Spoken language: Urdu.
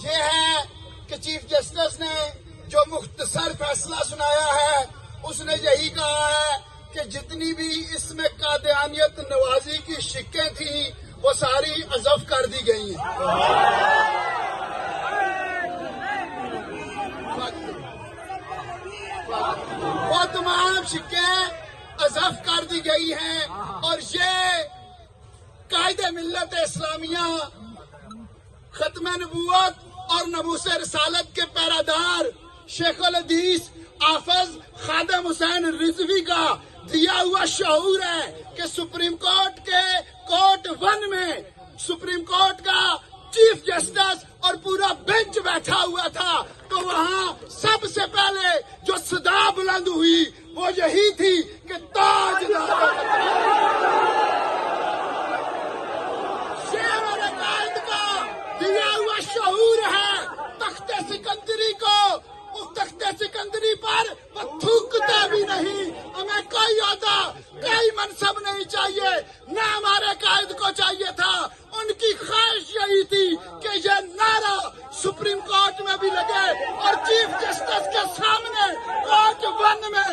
یہ ہے کہ چیف جسٹس نے جو مختصر فیصلہ سنایا ہے اس نے یہی کہا ہے کہ جتنی بھی اس میں قادیانیت نوازی کی شکیں تھیں وہ ساری حذف کر دی گئی ہیں. وہ تمام شکیں حذف کر دی گئی ہیں اور یہ قائد ملت اسلامیہ ختم نبوت اور ناموس رسالت کے پیرادار شیخ الحدیث حافظ خادم حسین رضوی کا دیا ہوا شعور ہے کہ سپریم کورٹ کے کورٹ 1 میں سپریم کورٹ کا چیف جسٹس اور پورا بینچ بیٹھا ہوا تھا تو وہاں سب سے پہلے جو صدا بلند ہوئی وہ یہی تھی کہ تاجدار شیر اور قائد کا دیا ہوا شعور ہے. تخت سکندری کو اس تخت سکندری پر وہ تھوکتے بھی نہیں. ہمیں کوئی عہدہ کوئی منصب نہیں چاہیے نہ ہمارے قائد کو چاہیے تھا. ان کی خواہش یہی تھی کہ یہ نعرہ سپریم کورٹ میں بھی لگے اور چیف جسٹس کے سامنے کورٹ 1 میں